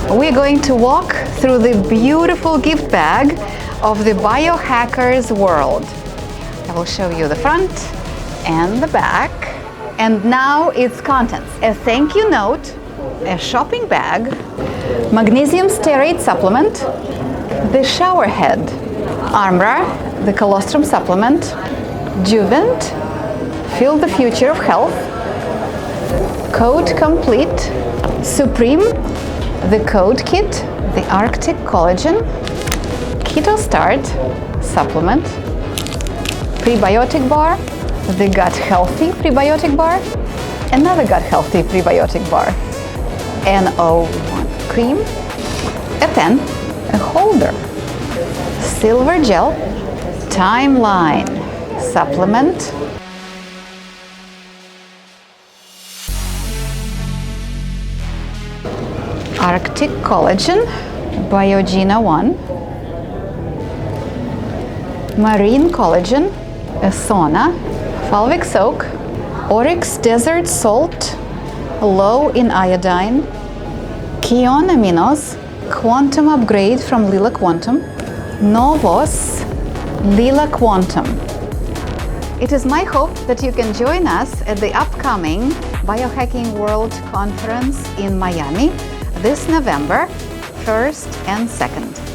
We're going to walk through the beautiful gift bag of the Biohackers World. I will show you the front and the back. And now its contents: a thank you note, a shopping bag, magnesium stearate supplement, the shower head, Armra, the colostrum supplement, Juvent, Feel the Future of Health, Code Complete, Supreme, the Code Kit, the Arctic Collagen, Keto Start supplement, Prebiotic Bar, the Gut Healthy Prebiotic Bar, another Gut Healthy Prebiotic Bar, NO1 cream, a pen, a holder, silver gel, Timeline supplement, Arctic Collagen, Biogena 1, Marine Collagen, a sauna, Fulvic Soak, Oryx Desert Salt, low in iodine, Kion Aminos, Quantum Upgrade from Lila Quantum, Novos Lila Quantum. It is my hope that you can join us at the upcoming Biohacking World Conference in Miami this November 1st and 2nd.